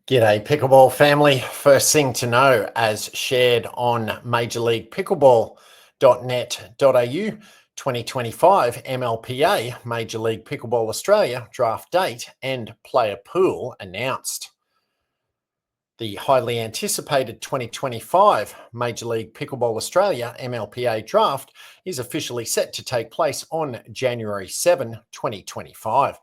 G'day Pickleball family. First thing to know, as shared on Major League Pickleball.net.au, 2025 MLPA, Major League Pickleball Australia draft date and player pool announced. The highly anticipated 2025 Major League Pickleball Australia MLPA draft is officially set to take place on January 7, 2025.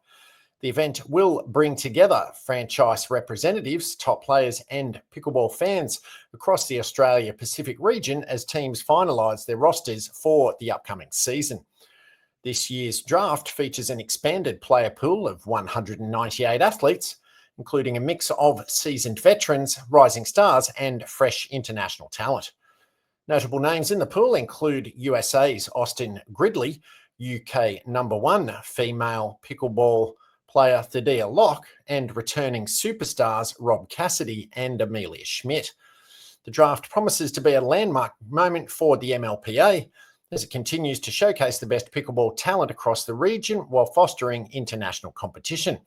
The event will bring together franchise representatives, top players and pickleball fans across the Australia-Pacific region as teams finalise their rosters for the upcoming season. This year's draft features an expanded player pool of 198 athletes, including a mix of seasoned veterans, rising stars and fresh international talent. Notable names in the pool include USA's Austin Gridley, UK #1 female pickleball player Thaddeus Locke, and returning superstars Rob Cassidy and Amelia Schmidt. The draft promises to be a landmark moment for the MLPA as it continues to showcase the best pickleball talent across the region while fostering international competition.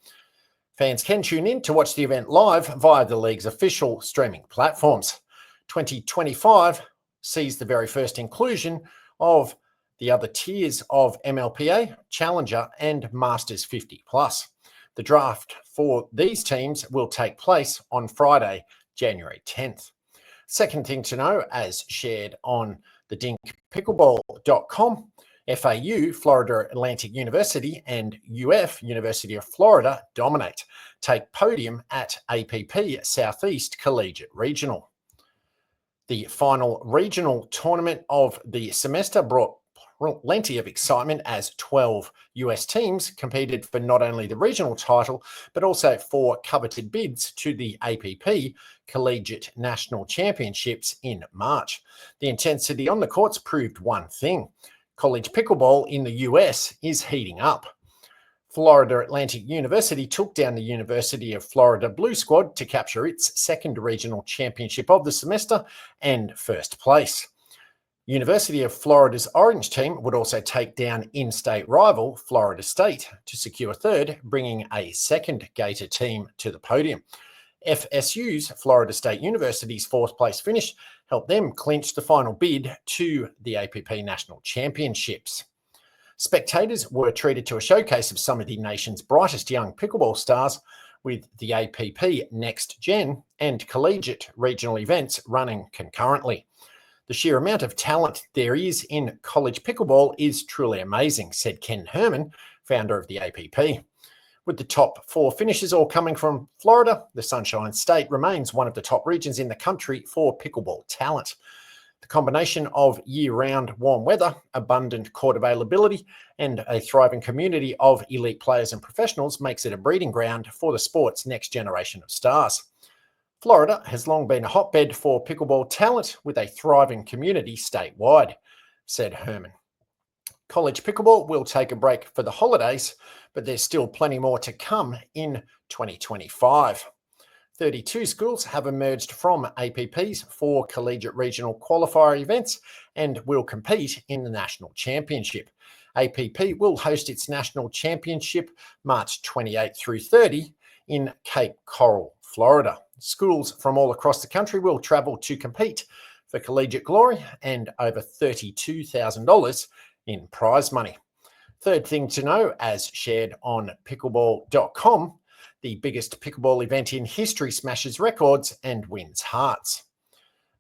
Fans can tune in to watch the event live via the league's official streaming platforms. 2025 sees the very first inclusion of the other tiers of MLPA, Challenger and Masters 50+. The draft for these teams will take place on Friday, January 10th. Second thing to know, as shared on the dinkpickleball.com, FAU, Florida Atlantic University, and UF, University of Florida, dominate, take podium at APP Southeast Collegiate Regional. The final regional tournament of the semester brought plenty of excitement as 12 US teams competed for not only the regional title, but also for coveted bids to the APP Collegiate National Championships in March. The intensity on the courts proved one thing: college pickleball in the US is heating up. Florida Atlantic University took down the University of Florida Blue Squad to capture its second regional championship of the semester and first place. University of Florida's Orange team would also take down in-state rival Florida State to secure third, bringing a second Gator team to the podium. FSU's Florida State University's fourth place finish helped them clinch the final bid to the APP National Championships. Spectators were treated to a showcase of some of the nation's brightest young pickleball stars, with the APP Next Gen and collegiate regional events running concurrently. The sheer amount of talent there is in college pickleball is truly amazing, said Ken Herman, founder of the APP. With the top four finishes all coming from Florida, the Sunshine State remains one of the top regions in the country for pickleball talent. The combination of year-round warm weather, abundant court availability, and a thriving community of elite players and professionals makes it a breeding ground for the sport's next generation of stars. Florida has long been a hotbed for pickleball talent with a thriving community statewide, said Herman. College pickleball will take a break for the holidays, but there's still plenty more to come in 2025. 32 schools have emerged from APP's 4 collegiate regional qualifier events and will compete in the national championship. APP will host its national championship March 28 through 30 in Cape Coral, Florida. Schools from all across the country will travel to compete for collegiate glory and over $32,000 in prize money. Third thing to know, as shared on pickleball.com, the biggest pickleball event in history smashes records and wins hearts.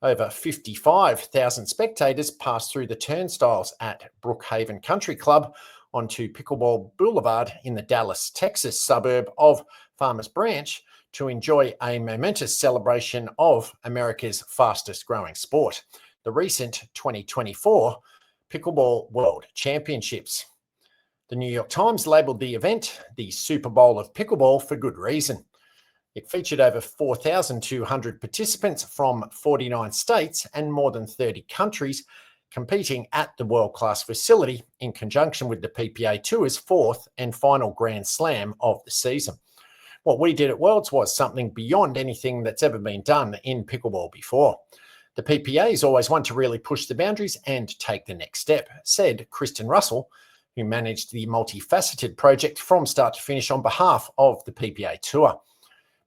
Over 55,000 spectators passed through the turnstiles at Brookhaven Country Club onto Pickleball Boulevard in the Dallas, Texas suburb of Farmers Branch to enjoy a momentous celebration of America's fastest growing sport, the recent 2024 Pickleball World Championships. The New York Times labelled the event the Super Bowl of Pickleball for good reason. It featured over 4,200 participants from 49 states and more than 30 countries competing at the world-class facility in conjunction with the PPA Tour's fourth and final Grand Slam of the season. What we did at Worlds was something beyond anything that's ever been done in pickleball before. The PPAs always want to really push the boundaries and take the next step, said Kristen Russell, who managed the multifaceted project from start to finish on behalf of the PPA Tour.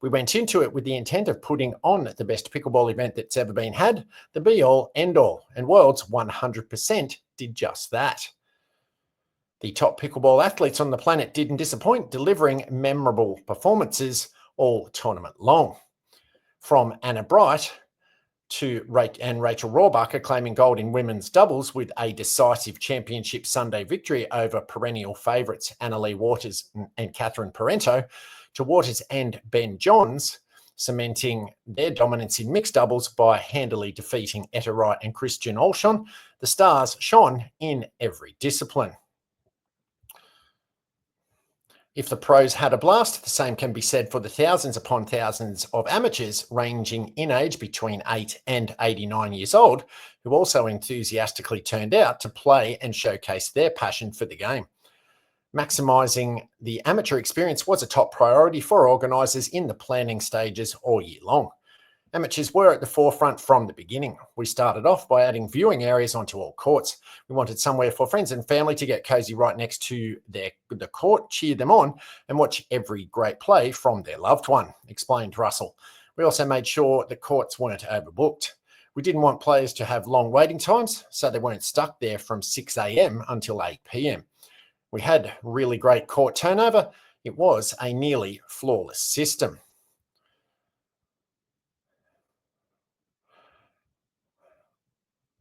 We went into it with the intent of putting on the best pickleball event that's ever been had, the be-all, end-all, and Worlds 100% did just that. The top pickleball athletes on the planet didn't disappoint, delivering memorable performances all tournament long. From Anna Bright to Rachel Rohrbacher claiming gold in women's doubles with a decisive championship Sunday victory over perennial favourites Annalie Waters and Catherine Parento, to Waters and Ben Johns cementing their dominance in mixed doubles by handily defeating Etta Wright and Christian Olsson. The stars shone in every discipline. If the pros had a blast, the same can be said for the thousands upon thousands of amateurs ranging in age between 8 and 89 years old, who also enthusiastically turned out to play and showcase their passion for the game. Maximising the amateur experience was a top priority for organisers in the planning stages all year long. Amateurs were at the forefront from the beginning. We started off by adding viewing areas onto all courts. We wanted somewhere for friends and family to get cosy right next to the court, cheer them on, and watch every great play from their loved one, explained Russell. We also made sure the courts weren't overbooked. We didn't want players to have long waiting times, so they weren't stuck there from 6 a.m. until 8 p.m. We had really great court turnover. It was a nearly flawless system.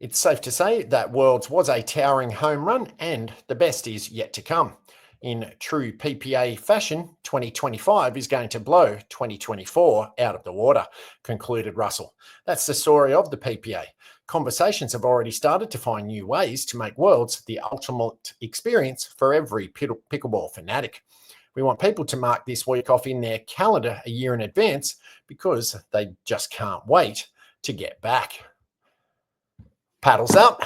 It's safe to say that Worlds was a towering home run, and the best is yet to come. In true PPA fashion, 2025 is going to blow 2024 out of the water, concluded Russell. That's the story of the PPA. Conversations have already started to find new ways to make Worlds the ultimate experience for every pickleball fanatic. We want people to mark this week off in their calendar a year in advance because they just can't wait to get back. Paddles up.